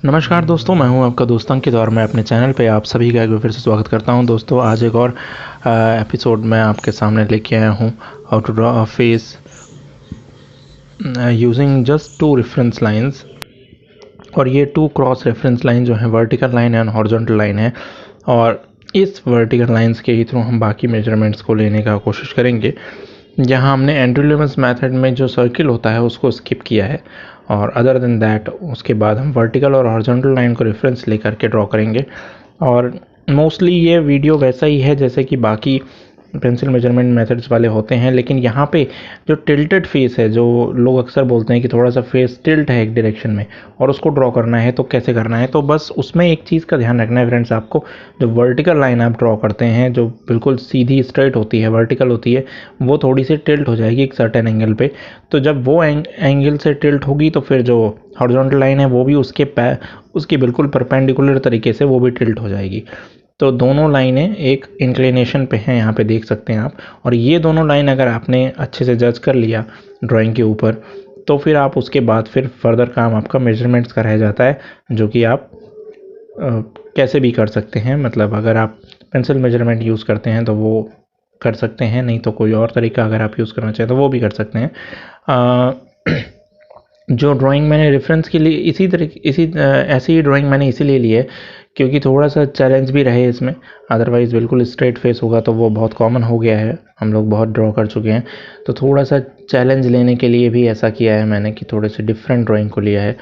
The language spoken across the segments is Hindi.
नमस्कार दोस्तों, मैं हूं आपका दोस्त अंकित और मैं अपने चैनल पे आप सभी का एक बार फिर से स्वागत करता हूं। दोस्तों, आज एक और एपिसोड में आपके सामने लेके आया हूं how to draw a face using just two reference lines. और ये टू क्रॉस रेफरेंस लाइन जो है vertical line and horizontal line है, और इस वर्टिकल लाइंस के ही थ्रू हम बाकी मेजरमेंट्स को लेने का कोशिश करेंगे। यहाँ हमने एंड्रयू लेविस मेथड में जो सर्किल होता है उसको स्किप किया है, और अदर देन दैट उसके बाद हम वर्टिकल और हॉरिजॉन्टल लाइन को रेफरेंस लेकर के ड्रॉ करेंगे। और मोस्टली ये वीडियो वैसा ही है जैसे कि बाकी पेंसिल मेजरमेंट मेथड्स वाले होते हैं, लेकिन यहाँ पे जो टिल्टेड फेस है, जो लोग अक्सर बोलते हैं कि थोड़ा सा फेस टिल्ट है एक डायरेक्शन में और उसको ड्रॉ करना है, तो कैसे करना है। तो बस उसमें एक चीज़ का ध्यान रखना है फ्रेंड्स, आपको जो वर्टिकल लाइन आप ड्रॉ करते हैं जो बिल्कुल सीधी स्ट्रेट होती है, वर्टिकल होती है, वो थोड़ी सी टिल्ट हो जाएगी एक सर्टेन एंगल पे। तो जब वो एंगल से टिल्ट होगी तो फिर जो हॉरिजॉन्टल लाइन है वो भी उसके बिल्कुल परपेंडिकुलर तरीके से वो भी टिल्ट हो जाएगी। तो दोनों लाइनें एक इंक्लिनेशन पे हैं, यहाँ पे देख सकते हैं आप। और ये दोनों लाइन अगर आपने अच्छे से जज कर लिया ड्राइंग के ऊपर, तो फिर आप उसके बाद फिर फर्दर काम आपका मेजरमेंट्स का रह जाता है, जो कि आप कैसे भी कर सकते हैं। मतलब अगर आप पेंसिल मेजरमेंट यूज़ करते हैं तो वो कर सकते हैं, नहीं तो कोई और तरीका अगर आप यूज़ करना चाहें तो वो भी कर सकते हैं। जो ड्राइंग मैंने रेफरेंस के लिए ऐसी ही ड्राइंग मैंने इसीलिए ली है क्योंकि थोड़ा सा चैलेंज भी रहे इसमें। अदरवाइज़ बिल्कुल स्ट्रेट फेस होगा तो वो बहुत कॉमन हो गया है, हम लोग बहुत ड्रॉ कर चुके हैं। तो थोड़ा सा चैलेंज लेने के लिए भी ऐसा किया है मैंने कि थोड़े से डिफरेंट ड्राइंग को लिया है,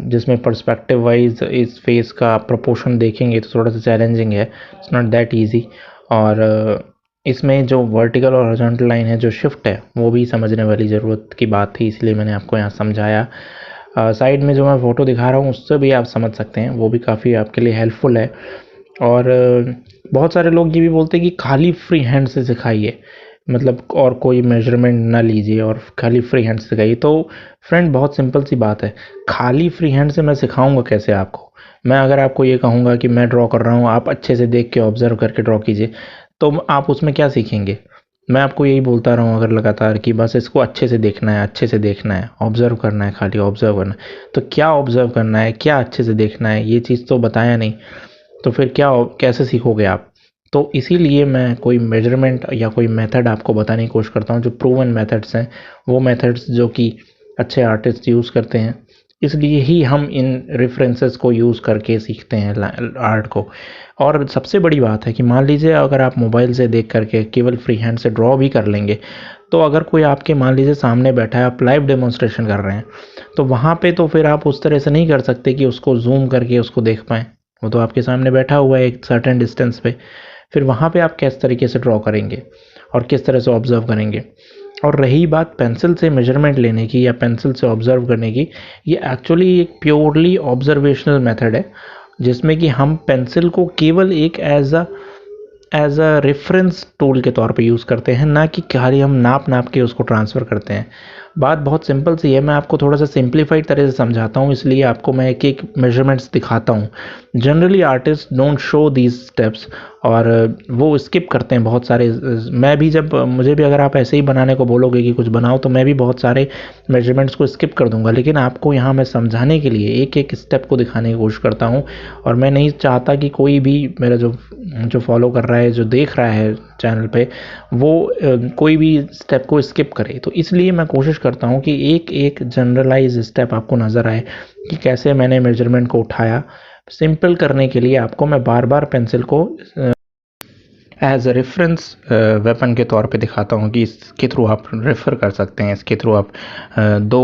जिसमें पर्सपेक्टिव वाइज इस फेस का प्रोपोर्शन देखेंगे तो थोड़ा सा चैलेंजिंग है, इट्स नॉट दैट ईजी। और इसमें जो वर्टिकल और हॉरिजॉन्टल लाइन है, जो शिफ्ट है, वो भी समझने वाली ज़रूरत की बात थी, इसलिए मैंने आपको यहाँ समझाया। साइड में जो मैं फ़ोटो दिखा रहा हूँ उससे भी आप समझ सकते हैं, वो भी काफ़ी आपके लिए हेल्पफुल है। और बहुत सारे लोग ये भी बोलते हैं कि खाली फ्री हैंड से सिखाइए, मतलब और कोई मेजरमेंट ना लीजिए और खाली फ्री हैंड से सिखाइए। तो फ्रेंड, बहुत सिंपल सी बात है, खाली फ्री हैंड से मैं सिखाऊंगा कैसे आपको। मैं अगर आपको ये कहूँगा कि मैं ड्रॉ कर रहा हूँ, आप अच्छे से देख के ऑब्जर्व करके ड्रॉ कीजिए, तो आप उसमें क्या सीखेंगे। मैं आपको यही बोलता रहा हूँ अगर लगातार कि बस इसको अच्छे से देखना है, अच्छे से देखना है, ऑब्जर्व करना है, खाली ऑब्जर्व करना है। तो क्या ऑब्जर्व करना है, क्या अच्छे से देखना है, ये चीज़ तो बताया नहीं, तो फिर क्या कैसे सीखोगे आप। तो इसीलिए मैं कोई मेजरमेंट या कोई मेथड आपको बताने की कोशिश करता हूँ जो प्रूवन मेथड्स हैं, वो मेथड्स जो कि अच्छे आर्टिस्ट यूज़ करते हैं। इसलिए ही हम इन रेफरेंसेस को यूज़ करके सीखते हैं आर्ट को। और सबसे बड़ी बात है कि मान लीजिए अगर आप मोबाइल से देख करके केवल फ्री हैंड से ड्रॉ भी कर लेंगे, तो अगर कोई आपके मान लीजिए सामने बैठा है, आप लाइव डेमोन्स्ट्रेशन कर रहे हैं, तो वहाँ पे तो फिर आप उस तरह से नहीं कर सकते कि उसको जूम करके उसको देख पाएँ। वो तो आपके सामने बैठा हुआ है एक सर्टेन डिस्टेंस पे। फिर वहाँ पे आप किस तरीके से ड्रॉ करेंगे और किस तरह से ऑब्जर्व करेंगे। और रही बात पेंसिल से मेजरमेंट लेने की या पेंसिल से ऑब्जर्व करने की, ये एक्चुअली एक प्योरली ऑब्जर्वेशनल मेथड है, जिसमें कि हम पेंसिल को केवल एक एज अ रेफरेंस टूल के तौर पे यूज़ करते हैं, ना कि खाली हम नाप के उसको ट्रांसफ़र करते हैं। बात बहुत सिंपल सी है, मैं आपको थोड़ा सा सिंप्लीफाइड तरह से समझाता हूँ, इसलिए आपको मैं एक एक मेजरमेंट्स दिखाता हूँ। Generally artist don't show these steps, और वो स्किप करते हैं बहुत सारे। मैं भी जब मुझे भी अगर आप ऐसे ही बनाने को बोलोगे कि कुछ बनाओ, तो मैं भी बहुत सारे मेजरमेंट्स को स्किप कर दूंगा, लेकिन आपको यहाँ मैं समझाने के लिए एक एक स्टेप को दिखाने की कोशिश करता हूँ। और मैं नहीं चाहता कि कोई भी मेरा जो जो फॉलो कर रहा है, जो देख रहा है चैनल पे, वो कोई भी स्टेप को स्किप करे। तो इसलिए मैं कोशिश करता हूँ कि एक एक जनरलाइज स्टेप आपको नज़र आए कि कैसे मैंने मेजरमेंट को उठाया। सिंपल करने के लिए आपको मैं बार बार पेंसिल को एज अ रेफरेंस वेपन के तौर पे दिखाता हूँ कि इसके थ्रू आप रेफ़र कर सकते हैं, इसके थ्रू आप दो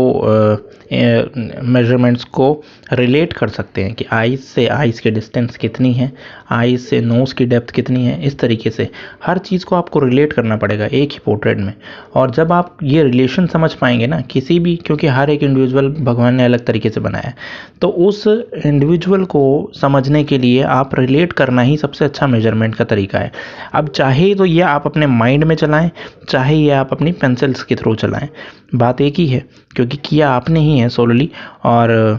मेजरमेंट्स को रिलेट कर सकते हैं कि आइज़ से आइज़ की डिस्टेंस कितनी है, आइज़ से नोज़ की डेप्थ कितनी है। इस तरीके से हर चीज़ को आपको रिलेट करना पड़ेगा एक ही पोर्ट्रेट में। और जब आप ये रिलेशन समझ पाएंगे ना किसी भी, क्योंकि हर एक इंडिविजुअल भगवान ने अलग तरीके से बनाया है, तो उस इंडिविजुअल को समझने के लिए आप रिलेट करना ही सबसे अच्छा मेजरमेंट का तरीका है। अब चाहे तो ये आप अपने माइंड में चलाएं, चाहे ये आप अपनी पेंसिल्स के थ्रू चलाएं, बात एक ही है, क्योंकि किया आपने ही है सोलली। और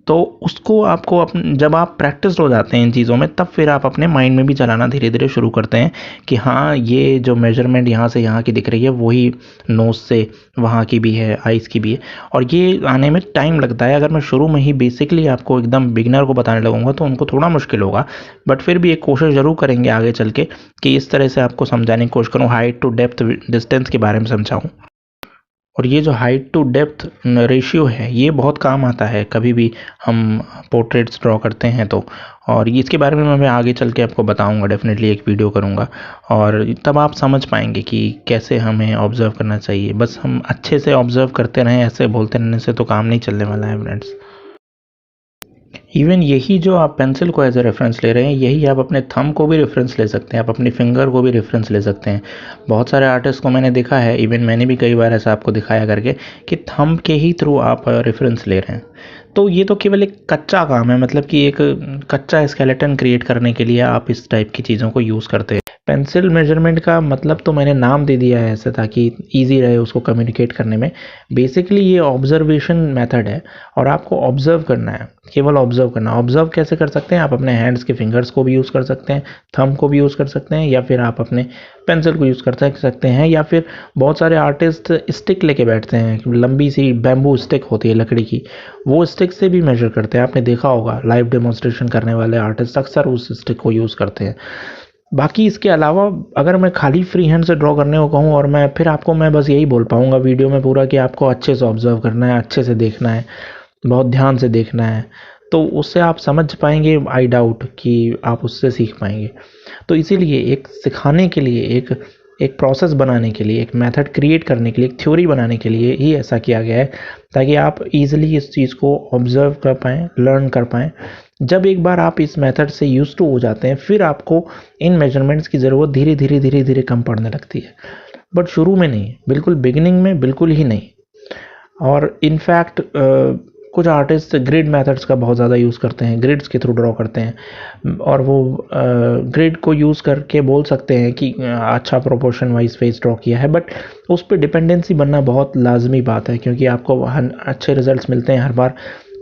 तो उसको आपको जब आप प्रैक्टिस हो जाते हैं इन चीज़ों में, तब फिर आप अपने माइंड में भी चलाना धीरे धीरे शुरू करते हैं कि हाँ, ये जो मेजरमेंट यहाँ से यहाँ की दिख रही है वही नोज़ से वहाँ की भी है, आइज़ की भी है। और ये आने में टाइम लगता है। अगर मैं शुरू में ही बेसिकली आपको एकदम बिगिनर को बताने लगूँगा तो उनको थोड़ा मुश्किल होगा, बट फिर भी एक कोशिश ज़रूर करेंगे आगे चल के कि इस तरह से आपको समझाने की कोशिश करूँ, हाइट टू डेप्थ डिस्टेंस के बारे में समझाऊँ। और ये जो हाइट टू डेप्थ रेशियो है, ये बहुत काम आता है कभी भी हम पोर्ट्रेट्स ड्रॉ करते हैं तो। और ये इसके बारे में मैं आगे चल के आपको बताऊंगा, डेफिनेटली एक वीडियो करूंगा, और तब आप समझ पाएंगे कि कैसे हमें ऑब्ज़र्व करना चाहिए। बस हम अच्छे से ऑब्ज़र्व करते रहें, ऐसे बोलते रहने से तो काम नहीं चलने वाला है फ्रेंड्स। इवन यही जो आप पेंसिल को एज ए रेफरेंस ले रहे हैं, यही आप अपने थंब को भी रेफरेंस ले सकते हैं, आप अपनी फिंगर को भी रेफरेंस ले सकते हैं। बहुत सारे आर्टिस्ट को मैंने देखा है, इवन मैंने भी कई बार ऐसा आपको दिखाया करके कि थंब के ही थ्रू आप रेफरेंस ले रहे हैं। तो ये तो केवल एक कच्चा काम है, मतलब कि एक कच्चा स्केलेटन क्रिएट करने के लिए आप इस टाइप की चीज़ों को यूज़ करते हैं। पेंसिल मेजरमेंट का मतलब तो मैंने नाम दे दिया है ऐसे, ताकि ईजी रहे उसको कम्युनिकेट करने में। बेसिकली ये ऑब्जर्वेशन मेथड है और आपको ऑब्जर्व करना है, केवल ऑब्जर्व करना। ऑब्जर्व कैसे कर सकते हैं? आप अपने हैंड्स के फिंगर्स को भी यूज़ कर सकते हैं, थंब को भी यूज़ कर सकते हैं, या फिर आप अपने पेंसिल को यूज़ कर सकते हैं, या फिर बहुत सारे आर्टिस्ट स्टिक लेके बैठते हैं, लंबी सी बैम्बू स्टिक होती है लकड़ी की, वो स्टिक से भी मेजर करते हैं। आपने देखा होगा लाइव डेमोन्स्ट्रेशन करने वाले आर्टिस्ट अक्सर उस स्टिक को यूज़ करते हैं। बाकी इसके अलावा अगर मैं खाली फ्री हैंड से ड्रॉ करने को कहूँ, और मैं बस यही बोल पाऊँगा वीडियो में पूरा कि आपको अच्छे से ऑब्जर्व करना है, अच्छे से देखना है, बहुत ध्यान से देखना है, तो उससे आप समझ पाएंगे। आई डाउट कि आप उससे सीख पाएंगे। तो इसीलिए एक सिखाने के लिए, एक प्रोसेस बनाने के लिए, एक मेथड क्रिएट करने के लिए, एक थ्योरी बनाने के लिए ही ऐसा किया गया है, ताकि आप इजीली इस चीज़ को ऑब्जर्व कर पाएँ, लर्न कर पाएँ। जब एक बार आप इस मेथड से यूज्ड टू हो जाते हैं, फिर आपको इन मेजरमेंट्स की ज़रूरत धीरे धीरे धीरे धीरे कम पड़ने लगती है, बट शुरू में नहीं, बिल्कुल बिगिनिंग में बिल्कुल ही नहीं। और इनफैक्ट कुछ आर्टिस्ट ग्रिड मेथड्स का बहुत ज़्यादा यूज़ करते हैं, ग्रिड्स के थ्रू ड्रॉ करते हैं, और वो ग्रिड को यूज़ करके बोल सकते हैं कि अच्छा प्रोपोर्शन वाइज फेस ड्रॉ किया है, बट उस पर डिपेंडेंसी बनना बहुत लाजमी बात है, क्योंकि आपको अच्छे रिजल्ट्स मिलते हैं हर बार,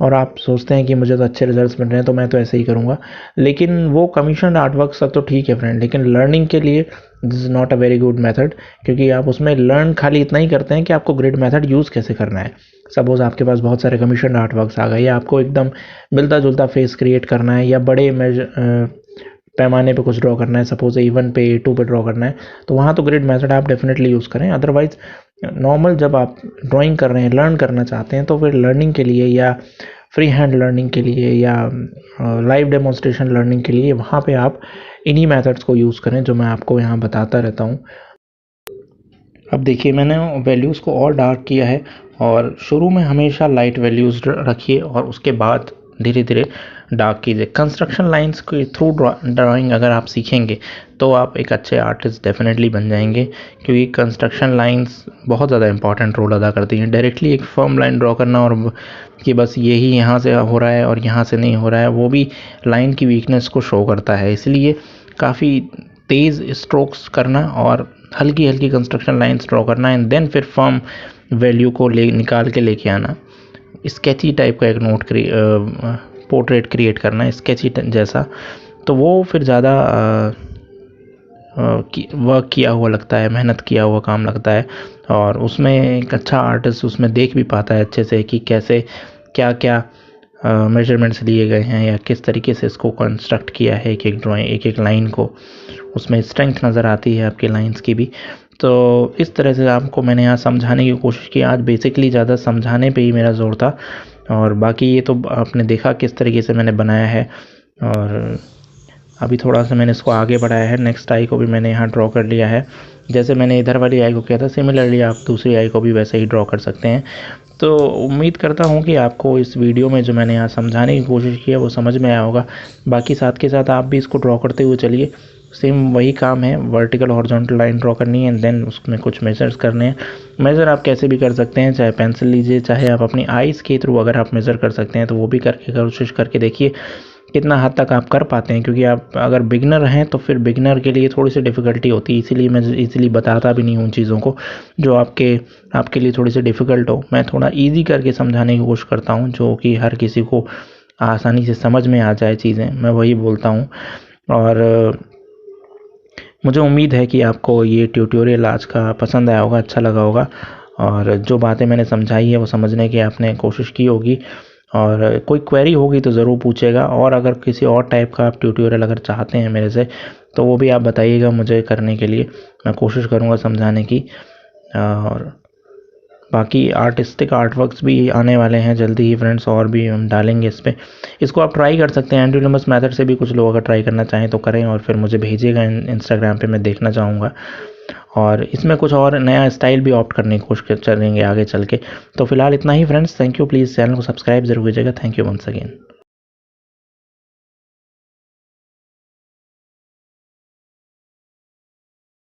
और आप सोचते हैं कि मुझे तो अच्छे रिजल्ट्स मिल रहे हैं तो मैं तो ऐसे ही करूँगा। लेकिन वो कमीशन आर्ट वर्क सब तो ठीक है फ्रेंड, लेकिन लर्निंग के लिए this is not a very good method, क्योंकि आप उसमें लर्न खाली इतना ही करते हैं कि आपको ग्रिड मेथड यूज़ कैसे करना है। सपोज़ आपके पास बहुत सारे कमीशन आर्ट वर्क्स आ गए, या आपको एकदम मिलता जुलता फेस क्रिएट करना है, या बड़े पैमाने पे कुछ ड्रॉ करना है, सपोज A1 पे A2 पे ड्रॉ करना है, तो वहाँ तो ग्रिड मेथड आप डेफिनेटली यूज़ करें। अदरवाइज़ नॉर्मल जब आप ड्राइंग कर रहे हैं, लर्न करना चाहते हैं, तो फिर लर्निंग के लिए, या फ्री हैंड लर्निंग के लिए, या लाइव डेमोन्स्ट्रेशन लर्निंग के लिए, वहाँ पे आप इन्हीं मेथड्स को यूज़ करें जो मैं आपको यहाँ बताता रहता हूँ। अब देखिए, मैंने वैल्यूज़ को और डार्क किया है, और शुरू में हमेशा लाइट वैल्यूज़ रखिए और उसके बाद धीरे धीरे डार्क कीजिए। कंस्ट्रक्शन लाइंस के थ्रू ड्राइंग अगर आप सीखेंगे तो आप एक अच्छे आर्टिस्ट डेफिनेटली बन जाएंगे, क्योंकि कंस्ट्रक्शन लाइंस बहुत ज़्यादा इंपॉर्टेंट रोल अदा करती हैं। डायरेक्टली एक फर्म लाइन ड्रॉ करना और कि बस यही यहाँ से हो रहा है और यहाँ से नहीं हो रहा है, वो भी लाइन की वीकनेस को शो करता है। इसलिए काफ़ी तेज़ स्ट्रोक्स करना और हल्की हल्की कंस्ट्रक्शन लाइंस ड्रॉ करना, एंड देन फिर फर्म वैल्यू को निकाल के लेके आना। स्केची टाइप का एक पोर्ट्रेट क्रिएट करना है, स्केची जैसा, तो वो फिर ज़्यादा वर्क किया हुआ लगता है, मेहनत किया हुआ काम लगता है, और उसमें एक अच्छा आर्टिस्ट उसमें देख भी पाता है अच्छे से कि कैसे क्या क्या मेजरमेंट्स लिए गए हैं, या किस तरीके से इसको कंस्ट्रक्ट किया है एक एक ड्राइंग, एक एक लाइन को। उसमें स्ट्रेंथ नज़र आती है आपकी लाइंस की भी। तो इस तरह से आपको मैंने यहाँ समझाने की कोशिश की। आज बेसिकली ज़्यादा समझाने पे ही मेरा ज़ोर था, और बाकी ये तो आपने देखा किस तरीके से मैंने बनाया है। और अभी थोड़ा सा मैंने इसको आगे बढ़ाया है, नेक्स्ट आई को भी मैंने यहाँ ड्रॉ कर लिया है। जैसे मैंने इधर वाली आई को किया था, सिमिलरली आप दूसरी आई को भी वैसे ही ड्रॉ कर सकते हैं। तो उम्मीद करता हूँ कि आपको इस वीडियो में जो मैंने यहाँ समझाने की कोशिश की है वो समझ में आया होगा। बाकी साथ के साथ आप भी इसको ड्रॉ करते हुए चलिए। सेम वही काम है, वर्टिकल हॉरिजॉन्टल लाइन ड्रॉ करनी है, एंड देन उसमें कुछ मेजर्स करने हैं। मेज़र आप कैसे भी कर सकते हैं, चाहे पेंसिल लीजिए, चाहे आप अपनी आइज़ के थ्रू अगर आप मेज़र कर सकते हैं तो वो भी करके कोशिश करके देखिए कितना हद तक आप कर पाते हैं। क्योंकि आप अगर बिगनर हैं तो फिर बिगनर के लिए थोड़ी सी डिफ़िकल्टी होती है, इसीलिए मैं इजीली बताता भी नहीं हूँ चीज़ों को जो आपके लिए थोड़ी सी डिफ़िकल्ट हो। मैं थोड़ा ईजी करके समझाने की कोशिश करता हूँ, जो कि हर किसी को आसानी से समझ में आ जाए चीज़ें, मैं वही बोलता हूँ। और मुझे उम्मीद है कि आपको ये ट्यूटोरियल आज का पसंद आया होगा, अच्छा लगा होगा, और जो बातें मैंने समझाई है वो समझने की आपने कोशिश की होगी। और कोई क्वेरी होगी तो ज़रूर पूछिएगा, और अगर किसी और टाइप का आप ट्यूटोरियल अगर चाहते हैं मेरे से तो वो भी आप बताइएगा मुझे करने के लिए, मैं कोशिश करूँगा समझाने की। और बाकी आर्टिस्टिक आर्टवर्क्स भी आने वाले हैं जल्दी ही फ्रेंड्स, और भी हम डालेंगे इस पे। इसको आप ट्राई कर सकते हैं, एंड्रोनिमस मेथड से भी कुछ लोग अगर ट्राई करना चाहें तो करें, और फिर मुझे भेजिएगा इंस्टाग्राम पे, मैं देखना चाहूँगा। और इसमें कुछ और नया स्टाइल भी ऑप्ट करने की कोशिश करेंगे आगे चल के। तो फिलहाल इतना ही friends, thank you. Please channel को सब्सक्राइब जरूर कीजिएगा। Thank you once again.